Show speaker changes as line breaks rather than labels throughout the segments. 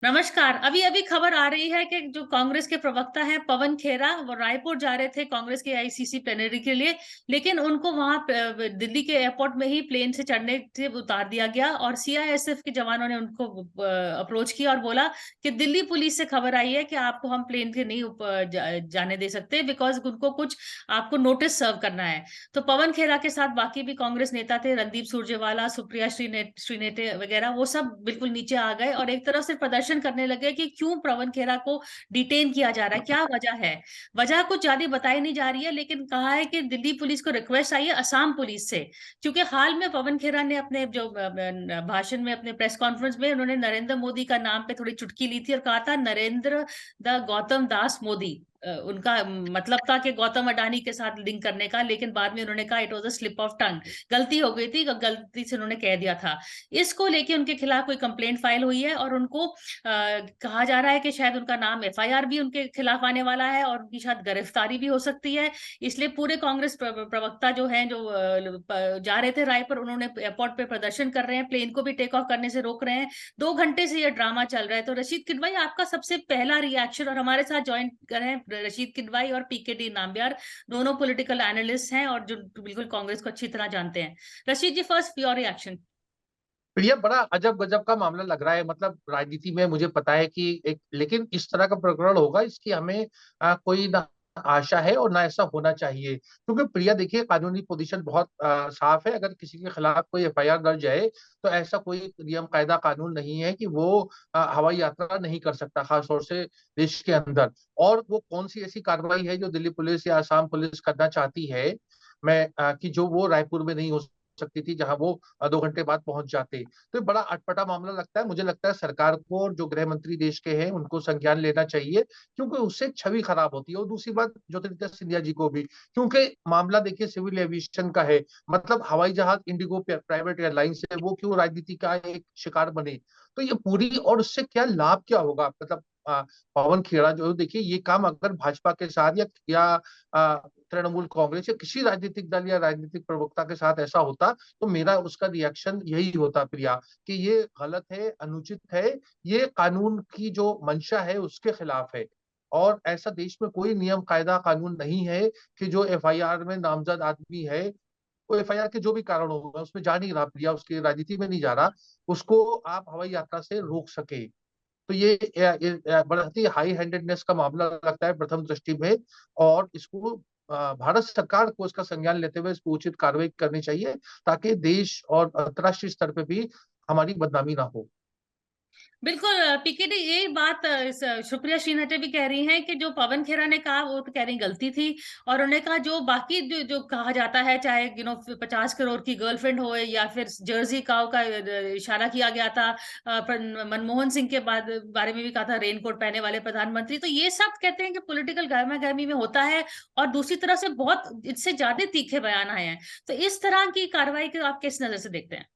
नमस्कार। अभी अभी खबर आ रही है कि जो कांग्रेस के प्रवक्ता हैं पवन खेरा, वो रायपुर जा रहे थे कांग्रेस के आईसीसी प्लेनरी के लिए, लेकिन उनको वहां दिल्ली के एयरपोर्ट में ही प्लेन से चढ़ने से उतार दिया गया और सीआईएसएफ के जवानों ने उनको अप्रोच किया और बोला कि दिल्ली पुलिस से खबर आई है कि आपको हम प्लेन के नहीं जाने दे सकते, बिकॉज उनको कुछ आपको नोटिस सर्व करना है। तो पवन खेरा के साथ बाकी भी कांग्रेस नेता थे, रणदीप सुरजेवाला, सुप्रिया श्रीनेते वगैरह, वो सब बिल्कुल नीचे आ गए और एक तरह से प्रदर्शन करने लगे कि क्यों पवन खेरा को डिटेन किया जा रहा है, क्या वजह है। वजह कुछ ज्यादा बताई नहीं जा रही है, लेकिन कहा है कि दिल्ली पुलिस को रिक्वेस्ट आई है असम पुलिस से, क्योंकि हाल में पवन खेरा ने अपने जो भाषण में, अपने प्रेस कॉन्फ्रेंस में, उन्होंने नरेंद्र मोदी का नाम पे थोड़ी चुटकी ली थी और कहा था नरेंद्र द गौतम दास मोदी। उनका मतलब था कि गौतम अडानी के साथ लिंक करने का, लेकिन बाद में उन्होंने कहा it was a slip of tongue, गलती हो गई थी, गलती से उन्होंने कह दिया था। इसको लेके उनके खिलाफ कोई कंप्लेंट फाइल हुई है और उनको कहा जा रहा है कि शायद उनका नाम एफआईआर भी उनके खिलाफ आने वाला है और उनकी शायद गिरफ्तारी भी हो सकती है। इसलिए पूरे कांग्रेस प्रवक्ता जो हैं, जो जा रहे थे राय पर, उन्होंने एयरपोर्ट पे प्रदर्शन कर रहे हैं, प्लेन को भी टेक ऑफ करने से रोक रहे हैं। 2 घंटे से ये ड्रामा चल रहा है। तो रशीद किदवाई, आपका सबसे पहला रिएक्शन, और हमारे साथ ज्वाइन कर रहे हैं रशीद किदवाई और पीकेटी नाम्बियार, दोनों पॉलिटिकल एनालिस्ट हैं और जो बिल्कुल कांग्रेस को अच्छी तरह जानते हैं। रशीद जी, फर्स्ट योर रिएक्शन।
ये बड़ा अजब गजब का मामला लग रहा है। मतलब राजनीति में मुझे पता है कि एक, लेकिन इस तरह का प्रकरण होगा इसकी हमें कोई ना आशा है और ना ऐसा होना चाहिए। क्योंकि प्रिया देखिए, कानूनी पोजीशन बहुत साफ है। अगर किसी के खिलाफ कोई एफआईआर दर्ज है तो ऐसा कोई नियम कायदा कानून नहीं है कि वो हवाई यात्रा नहीं कर सकता, खासतौर से देश के अंदर। और वो कौन सी ऐसी कार्रवाई है जो दिल्ली पुलिस या असम पुलिस करना चाहती है, मैं कि जो वो रायपुर में नहीं हो सकती थी, जहां वो 2 घंटे बाद पहुंच जाते। तो ये बड़ा अटपटा मामला लगता है। मुझे लगता है सरकार को और जो गृह मंत्री देश के हैं उनको संज्ञान लेना चाहिए, क्योंकि उससे छवि खराब होती है। और दूसरी बात, ज्योतिरादित्य सिंधिया जी को भी, क्योंकि मामला देखिए सिविल एविएशन का है। मतलब हवाई जहाज इंडिगो प्राइवेट एयरलाइन से वो क्यों राजनीति का एक शिकार बने। तो ये पूरी, और उससे क्या लाभ क्या होगा। मतलब पवन खेड़ा जो, देखिए ये काम अगर भाजपा के साथ या तृणमूल कांग्रेस या किसी राजनीतिक दल या राजनीतिक प्रवक्ता के साथ ऐसा होता, तो मेरा उसका रिएक्शन यही होता प्रिया, कि ये गलत है, अनुचित है, ये कानून की जो मंशा है उसके खिलाफ है। और ऐसा देश में कोई नियम कायदा कानून नहीं है कि जो एफआईआर में नामजद आदमी है, वो एफआईआर के जो भी कारण होगा उसमें जा नहीं रहा प्रिया, उसकी राजनीति में नहीं जा रहा, उसको आप हवाई यात्रा से रोक सके। तो ये बहुत ही हाई हैंडेडनेस का मामला लगता है प्रथम दृष्टि में। और इसको भारत सरकार को इसका संज्ञान लेते हुए इसको उचित कार्रवाई करनी चाहिए, ताकि देश और अंतर्राष्ट्रीय स्तर पे भी हमारी बदनामी ना हो।
बिल्कुल पीकेटी, ये बात सुप्रिया श्रीनेते भी कह रही हैं कि जो पवन खेरा ने कहा वो तो कह रही गलती थी। और उन्होंने कहा जो बाकी जो कहा जाता है, चाहे 50 करोड़ की गर्लफ्रेंड हो या फिर जर्सी काव का इशारा किया गया था, मनमोहन सिंह के बारे में भी कहा था, रेनकोट पहने वाले प्रधानमंत्री, तो ये सब कहते हैं कि पॉलिटिकल गर्मा गर्मी में होता है। और दूसरी तरफ से बहुत इससे ज्यादा तीखे बयान आए हैं। तो इस तरह की कार्रवाई को आप किस नजर से देखते हैं?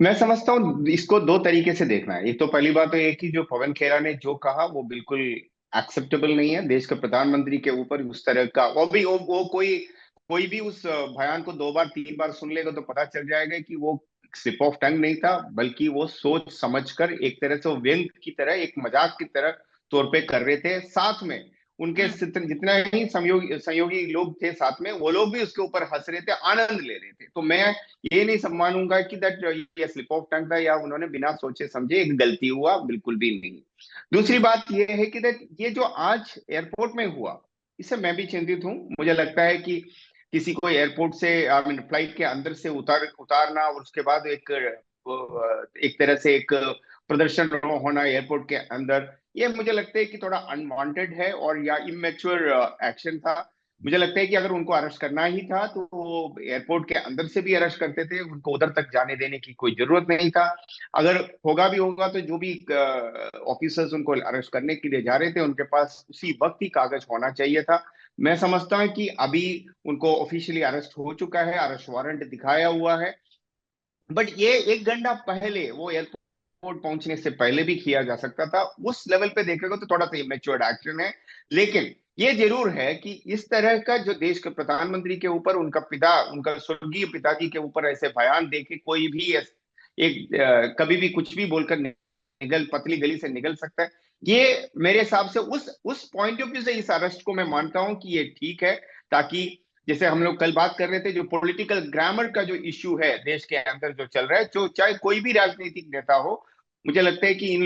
मैं समझता हूँ इसको दो तरीके से देखना है। एक तो पहली बात तो ये कि जो पवन खेरा ने जो कहा वो बिल्कुल एक्सेप्टेबल नहीं है। देश के प्रधानमंत्री के ऊपर उस तरह का, वो कोई कोई भी उस बयान को 2 बार 3 बार सुन लेगा तो पता चल जाएगा कि वो स्लिप ऑफ टंग नहीं था, बल्कि वो सोच समझकर एक तरह से वो व्यंग की तरह, एक मजाक की तरह तौर पे कर रहे थे। साथ में उनके जितना ही सहयोगी लोग थे साथ में, वो लोग भी उसके ऊपर हंस रहे थे, आनंद ले रहे थे। तो मैं ये नहीं मानूंगा कि दैट ये स्लिप ऑफ टंग था या उन्होंने बिना सोचे समझे एक गलती हुआ, बिल्कुल भी नहीं। दूसरी बात ये है कि दैट ये जो आज एयरपोर्ट में हुआ, इससे मैं भी चिंतित हूँ। मुझे लगता है कि किसी को एयरपोर्ट से, आई मीन फ्लाइट के अंदर से उतारना और उसके बाद एक तरह से एक प्रदर्शन होना एयरपोर्ट के अंदर, ये मुझे लगता है कि थोड़ा अनवांटेड है और या इमेच्योर एक्शन था। मुझे लगता है कि अगर उनको अरेस्ट करना ही था तो वो एयरपोर्ट के अंदर से भी अरेस्ट करते थे, उनको उधर तक जाने देने की कोई जरूरत नहीं था। अगर होगा भी होगा तो जो भी ऑफिसर्स उनको अरेस्ट करने के लिए जा रहे थे उनके पास उसी वक्त ही कागज होना चाहिए था। मैं समझता हूँ कि अभी उनको ऑफिशियली अरेस्ट हो चुका है, अरेस्ट वारंट दिखाया हुआ है, बट ये 1 घंटा पहले, वो एयरपोर्ट पहुंचने से पहले भी किया जा सकता था। उस लेवल पे देखेगा तो थोड़ा सा इमेच्योर्ड एक्शन है। लेकिन ये जरूर है कि इस तरह का जो देश के प्रधानमंत्री के ऊपर, उनका स्वर्गीय पिताजी के ऊपर ऐसे बयान देके कोई भी एक कभी भी कुछ भी बोलकर पतली गली से निकल सकता है। ये मेरे हिसाब से उस पॉइंट ऑफ व्यू से इस अरेस्ट को मैं मानता हूं कि ये ठीक है, ताकि जैसे हम लोग कल बात कर रहे थे, जो पॉलिटिकल ग्रामर का जो इश्यू है देश के अंदर जो चल रहा है, जो चाहे कोई भी राजनीतिक नेता हो, मुझे लगता है कि इन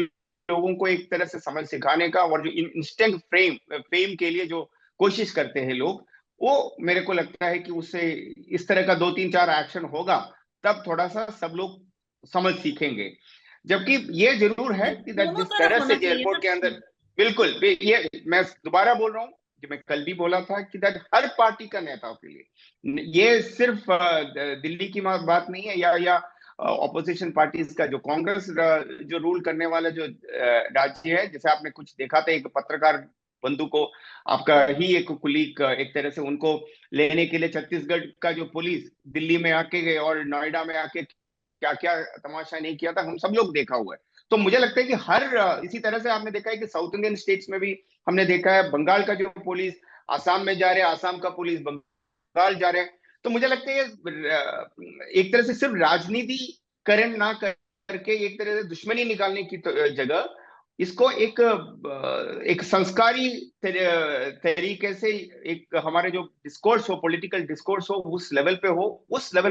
लोगों को एक तरह से समझ सिखाने का, और जो इंस्टेंट फेम के लिए जो कोशिश करते हैं लोग, वो मेरे को लगता है कि उससे इस तरह का 2-3-4 एक्शन होगा, तब थोड़ा सा सब लोग समझ सीखेंगे। जबकि ये जरूर है कि
दोनों
जिस
तरफ
तरह
होना
से
चाहिए
एयरपोर्ट के अंदर,
ना।
बिल्कुल ये मैं दोबारा बोल रहा हूँ, जो मैं कल भी बोला था कि दैट हर पार्टी का नेताओं के लिए, ये सिर्फ दिल्ली की बात नहीं है, या ऑपोजिशन पार्टीज का, जो कांग्रेस जो रूल करने वाला जो राज्य है, जैसे आपने कुछ देखा था, एक पत्रकार बंधु को आपका ही एक कुलीग एक तरह से उनको लेने के लिए छत्तीसगढ़ का जो पुलिस दिल्ली में आके गए और नोएडा में आके क्या क्या तमाशा नहीं किया था, हम सब लोग देखा हुआ है। तो मुझे लगता है कि हर इसी तरह से आपने देखा है कि साउथ इंडियन स्टेट्स में भी हमने देखा है, बंगाल का जो पुलिस आसाम में जा रहे हैं, आसाम का पुलिस बंगाल जा रहे हैं। तो मुझे लगता है ये एक तरह से सिर्फ राजनीतिकरण ना करके एक तरह से दुश्मनी निकालने की जगह इसको एक संस्कारी तरीके से, एक हमारे जो डिस्कोर्स हो, पॉलिटिकल डिस्कोर्स हो, उस लेवल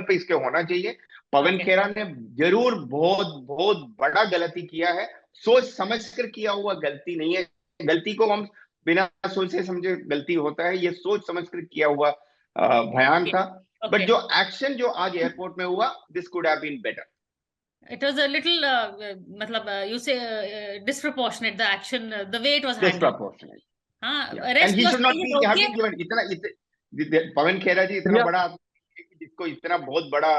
पे इसके होना चाहिए। पवन खेरा ने जरूर बहुत बहुत बड़ा गलती किया है, सोच समझ कर किया हुआ गलती नहीं है। गलती को हम बिना सोचे समझे गलती होता है, ये सोच समझ कर किया हुआ बयान था। बट जो एक्शन जो आज एयरपोर्ट में हुआ, this could have been better.
It was a little, you say disproportionate, the action, the way it was handled.
Disproportionate.
हाँ,
Yeah.
arrest
And he
was
should not
सही
be
है,
have
रोकिए।
been given पवन खेरा जी इतना बड़ा, जिसको इतना बहुत बड़ा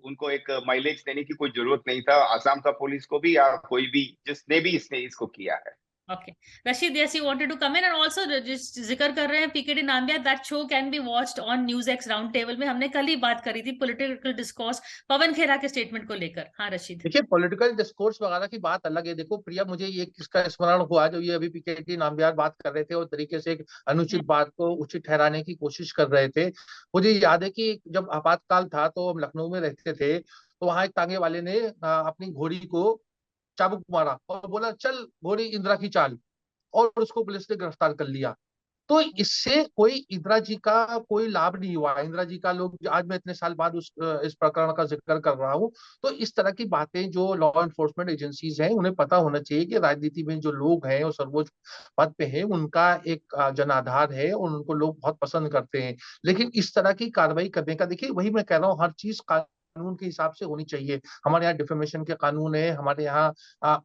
उनको एक माइलेज देने की कोई जरूरत नहीं था, आसाम का पुलिस को भी या कोई भी जिसने भी इसको किया है।
Okay, Rashid, yes, you wanted to come in, and also just जिक्र कर रहे हैं PKD Namibia, that show can be watched on NewsX round table में। हमने कल ही बात करी थी पॉलिटिकल डिस्कोर्स पवन खेरा के स्टेटमेंट को लेकर। हाँ रशीद,
देखिए पॉलिटिकल डिस्कोर्स वगैरह की बात अलग है। देखो प्रिया, मुझे ये किसका स्मरण हुआ, जो ये अभी पीकेडी नाम्बियार बात कर रहे थे और तरीके से एक अनुचित बात को उचित ठहराने की कोशिश कर रहे थे। मुझे याद है कि जब आपातकाल था तो हम लखनऊ में रहते थे, तो वहां एक तांगे वाले ने अपनी घोड़ी को चाबुक मारा और बोला चल घोड़ी इंदिरा की चाल, और उसको पुलिस ने गिरफ्तार कर लिया। तो इससे कोई इंदिरा जी का कोई लाभ नहीं हुआ। इंदिरा जी का लोग, आज मैं इतने साल बाद इस प्रकरण का जिक्र कर रहा हूँ, तो इस तरह की बातें जो लॉ एनफोर्समेंट एजेंसीज हैं उन्हें पता होना चाहिए कि राजनीति में जो लोग हैं और सर्वोच्च पद पे हैं उनका एक जनाधार है और उनको लोग बहुत पसंद करते हैं। लेकिन इस तरह की कार्रवाई करने का, देखिए वही मैं कह रहा हूँ, हर चीज कानून के हिसाब से होनी चाहिए। हमारे यहाँ डिफेमेशन के कानून है, हमारे यहाँ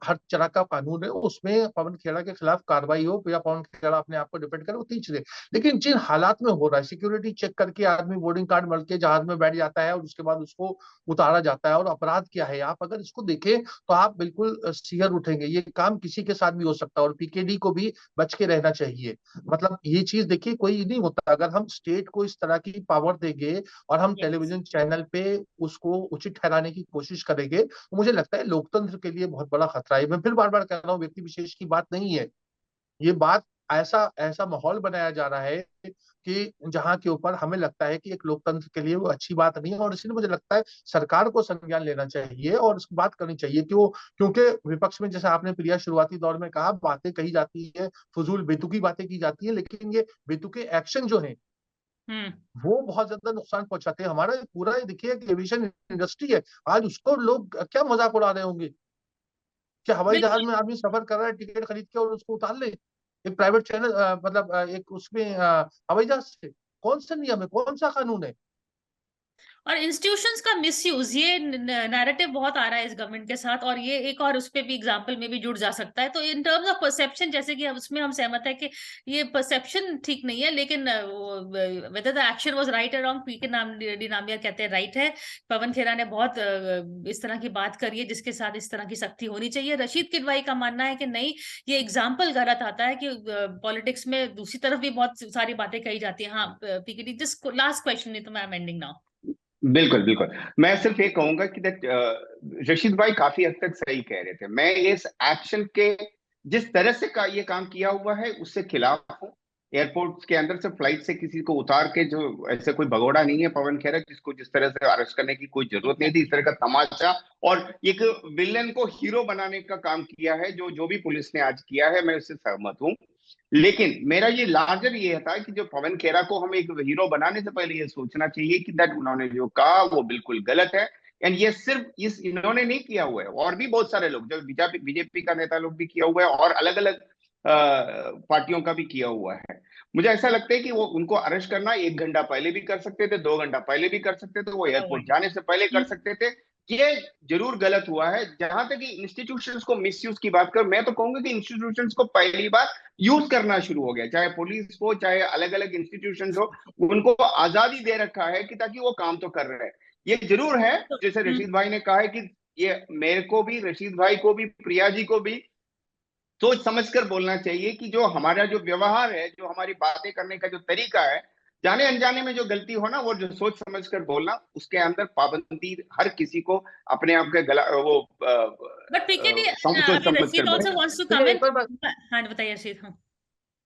हर तरह का कानून है, उसमें पवन खेड़ा के खिलाफ कार्रवाई हो या पवन खेड़ा अपने आप को डिफेंड करे, वो तीन चीजें। लेकिन जिन हालात में हो रहा है, सिक्योरिटी चेक करके आदमी बोर्डिंग कार्ड मिल के जहाज में बैठ जाता है और उसके बाद उसको उतारा जाता है, और अपराध क्या है, आप अगर इसको देखें तो आप बिल्कुल सिहर उठेंगे। ये काम किसी के साथ भी हो सकता है और पीकेडी को भी बच के रहना चाहिए। मतलब ये चीज देखिए कोई नहीं होता, अगर हम स्टेट को इस तरह की पावर देंगे और हम टेलीविजन चैनल पे उसको उचित ठहराने की कोशिश करेंगे, तो मुझे लगता है लोकतंत्र के लिए बहुत बड़ा खतरा है। मैं फिर बार बार कह रहा हूँ, व्यक्ति विशेष की बात नहीं है ये बात, ऐसा ऐसा माहौल बनाया जा रहा है कि जहां के ऊपर हमें लगता है कि एक लोकतंत्र के लिए वो अच्छी बात नहीं है। और इसलिए मुझे लगता है सरकार को संज्ञान लेना चाहिए और इसकी बात करनी चाहिए कि वो, क्योंकि विपक्ष में जैसे आपने प्रिया शुरुआती दौर में कहा, बातें कही जाती है, फजूल बेतुकी बातें की जाती है, लेकिन ये बेतुके एक्शन जो है वो बहुत ज्यादा नुकसान पहुंचाते हैं। हमारा पूरा देखिए एविएशन इंडस्ट्री है, आज उसको लोग क्या मजाक उड़ा रहे होंगे कि हवाई जहाज में आदमी सफर कर रहा है टिकट खरीद के और उसको उतार ले एक प्राइवेट चैनल, मतलब एक उसमें हवाई जहाज से। कौन सा नियम है, कौन सा कानून है?
और इंस्टीट्यूशंस का मिसयूज, ये नैरेटिव बहुत आ रहा है इस गवर्नमेंट के साथ, और ये एक और उस पे भी एग्जांपल में भी जुड़ जा सकता है। तो इन टर्म्स ऑफ परसेप्शन, जैसे कि उसमें हम सहमत है कि ये परसेप्शन ठीक नहीं है, लेकिन whether the action was right और रॉन्ग, पीके नाम्बिया कहते हैं राइट है। पवन खेरा ने बहुत इस तरह की बात करी है जिसके साथ इस तरह की सख्ती होनी चाहिए। रशीद किदवाई का मानना है कि नहीं, ये एग्जाम्पल गलत आता है कि पॉलिटिक्स में दूसरी तरफ भी बहुत सारी बातें कही जाती है। हाँ पीके, जस्ट लास्ट क्वेश्चन, नहीं तो मैं एंडिंग नाउ।
बिल्कुल बिल्कुल, मैं सिर्फ ये कहूंगा कि रशीद भाई काफी हद तक सही कह रहे थे। मैं इस एक्शन के जिस तरह से ये काम किया हुआ है उससे खिलाफ हूं। एयरपोर्ट के अंदर से फ्लाइट से किसी को उतार के, जो ऐसे कोई भगोड़ा नहीं है पवन खेरा जिसको जिस तरह से अरेस्ट करने की कोई जरूरत नहीं थी। इस तरह का तमाशा और एक विलेन को हीरो बनाने का काम किया है जो भी पुलिस ने आज किया है, मैं उससे सहमत हूँ। लेकिन मेरा ये लार्जर ये था कि जो पवन खेरा को हम एक हीरो बनाने से पहले ये सोचना चाहिए कि दैट उन्होंने जो कहा वो बिल्कुल गलत है। एंड ये सिर्फ इन्होंने नहीं किया हुआ है, और भी बहुत सारे लोग, जो बीजेपी का नेता लोग भी किया हुआ है और अलग अलग पार्टियों का भी किया हुआ है। मुझे ऐसा लगता है कि वो उनको अरेस्ट करना 1 घंटा पहले भी कर सकते थे, 2 घंटा पहले भी कर सकते थे, वो एयरपोर्ट जाने से पहले कर सकते थे। ये जरूर गलत हुआ है। जहां तक इंस्टीट्यूशंस को मिसयूज की बात कर, मैं तो कहूंगा कि इंस्टीट्यूशंस को पहली बार यूज करना शुरू हो गया, चाहे पुलिस हो चाहे अलग अलग इंस्टीट्यूशंस हो, उनको आजादी दे रखा है कि ताकि वो काम तो कर रहे हैं। ये जरूर है, जैसे रशीद भाई ने कहा है कि ये मेरे को भी, रशीद भाई को भी, प्रिया जी को भी सोच समझकर बोलना चाहिए कि जो हमारा जो व्यवहार है, जो हमारी बातें करने का जो तरीका है, जाने अनजाने में जो गलती हो ना, वो जो सोच समझकर बोलना, उसके अंदर पाबंदी हर किसी को अपने आप के गला वो
बट पीके
सोच समझकर
also wants to
Priya,
comment.
एक और बात।
हाँ बताइए रशीद। हाँ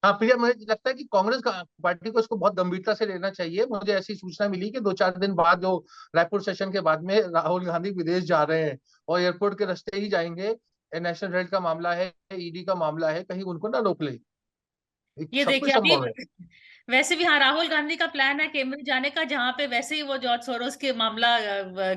हाँ प्रिया, मुझे लगता है कि कांग्रेस का पार्टी को इसको बहुत गंभीरता से लेना चाहिए। मुझे ऐसी सूचना मिली कि 2-4 दिन बाद जो रायपुर सेशन के बाद में राहुल गांधी विदेश जा रहे हैं और एयरपोर्ट के रास्ते ही जाएंगे। नेशनल हेराल्ड का मामला है, ईडी का मामला है, कहीं उनको ना रोक ले।
ये
सब कुछ
देखिए अभी
संभव है।
वैसे भी हाँ, राहुल गांधी का प्लान है कैम्ब्रिज जाने का, जहां पे वैसे ही वो जॉर्ज सोरोस के मामला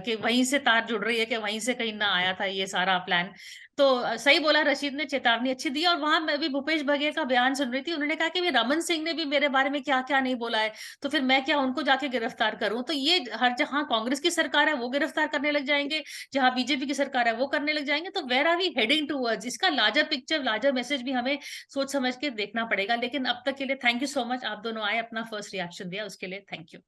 के वहीं से तार जुड़ रही है कि वहीं से कहीं ना आया था ये सारा प्लान। तो सही बोला रशीद ने, चेतावनी अच्छी दी। और वहां मैं भी भूपेश बघेल का बयान सुन रही थी, उन्होंने कहा कि रमन सिंह ने भी मेरे बारे में क्या क्या नहीं बोला है, तो फिर मैं क्या उनको जाके गिरफ्तार करूं। तो ये हर जहां कांग्रेस की सरकार है वो गिरफ्तार करने लग जाएंगे, जहां बीजेपी की सरकार है वो करने लग जाएंगे। तो where are we heading towards, इसका लार्जर पिक्चर, लार्जर मैसेज भी हमें सोच समझ के देखना पड़ेगा। लेकिन अब तक के लिए थैंक यू सो मच, आप दोनों आए, अपना फर्स्ट रिएक्शन दिया, उसके लिए थैंक यू।